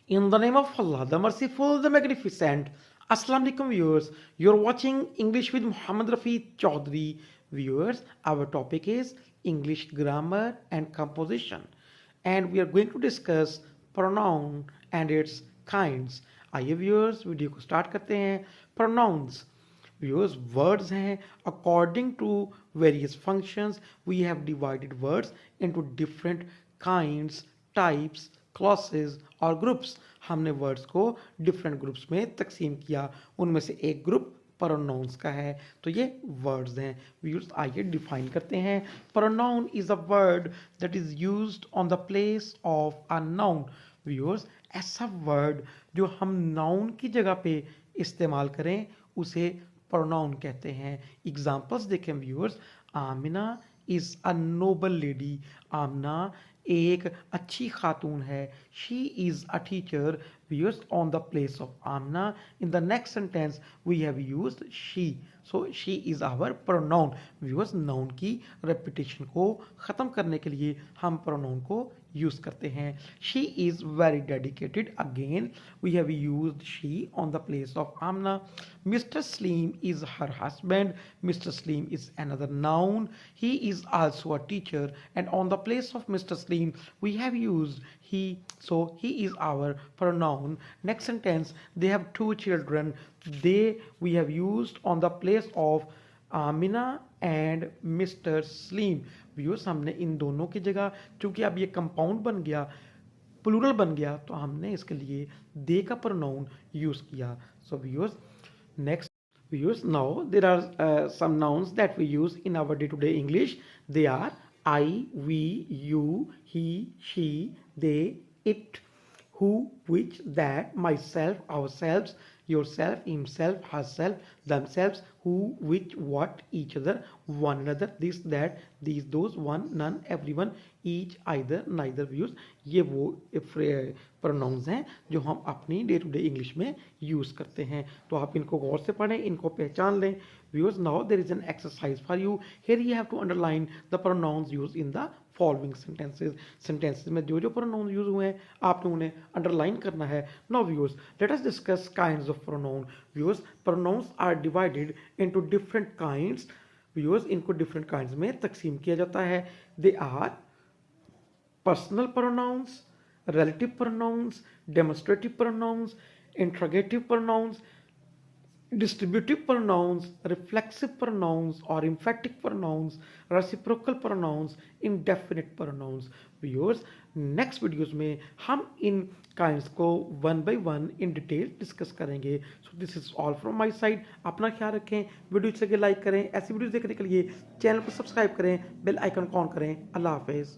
In the name of Allah, the Merciful, the Magnificent. Assalamu alaikum viewers. You're watching English with Muhammad Rafi Chaudhary. Viewers, our topic is English grammar and composition. And we are going to discuss pronoun and its kinds. आइए viewers, video को start करते हैं. Pronouns. Viewers, words हैं. According to various functions, we have divided words into different kinds, types, clauses और groups. हमने words को different groups में तकसीम किया. उनमें से एक ग्रुप प्रोनाउंस का है. तो ये वर्ड्स हैं. व्यूअर्स, आइए डिफाइन करते हैं. Pronoun is a word that is used on the place of a noun. Viewers, ऐसा वर्ड जो हम नाउन की जगह पे इस्तेमाल करें उसे प्रोनाउन कहते हैं. एग्जांपल्स देखें viewers. Amina is a noble lady. Amna एक अच्छी खातून है. She is a teacher. Viewers, on the place of Amna in the next sentence we have used she. So she is our pronoun. Viewers, noun की repetition को ख़त्म करने के लिए हम प्रोनाउन को यूज करते हैं. She is very dedicated. Again we have used she on the place of Amna. Mister Saleem is her husband. Mister Saleem is another noun. He is also a teacher, and on the place of Mr. Slim we have used he. So he is our pronoun. Next sentence, they have two children. They we have used on the place of Amina and Mr. Slim. Viewers, हमने इन दोनों की जगह, चूंकि अब ये compound बन गया, plural बन गया, तो हमने इसके लिए दे का प्रोनाउन यूज किया. So viewers, next viewers, now there are some nouns that we use in our day-to-day English. They are I, we, you, he, she, they, it, who, which, that, myself, ourselves, yourself, himself, herself, themselves, who, which, what, each other, one another, this, that, these, those, one, none, everyone, each, either, neither. Views, ये वो pronounce हैं जो हम अपनी day to day English में use करते हैं. तो आप इनको गौर से पढ़ें, इनको पहचान लें. Viewers, now there is an exercise for you. Here you have to underline the pronouns use in the following sentences. Sentences में जो जो प्रोनाउन यूज हुए हैं आपने उन्हें अंडरलाइन करना है. Now viewers, let us discuss kinds of pronoun. Viewers, pronouns are divided into different kinds. Viewers, इनको डिफरेंट काइंड्स में तकसीम किया जाता है. They are personal pronouns, relative pronouns, demonstrative pronouns, interrogative pronouns, distributive pronouns, reflexive pronouns or emphatic pronouns, reciprocal pronouns, indefinite pronouns. Viewers, next videos में हम इन kinds को one by one in detail discuss करेंगे. So this is all from my side. अपना ख्याल रखें, video अच्छे लगे like करें, ऐसी वीडियोस देखने के लिए चैनल को सब्सक्राइब करें, बेल आइकन ऑन करें. अल्लाह हाफिज़.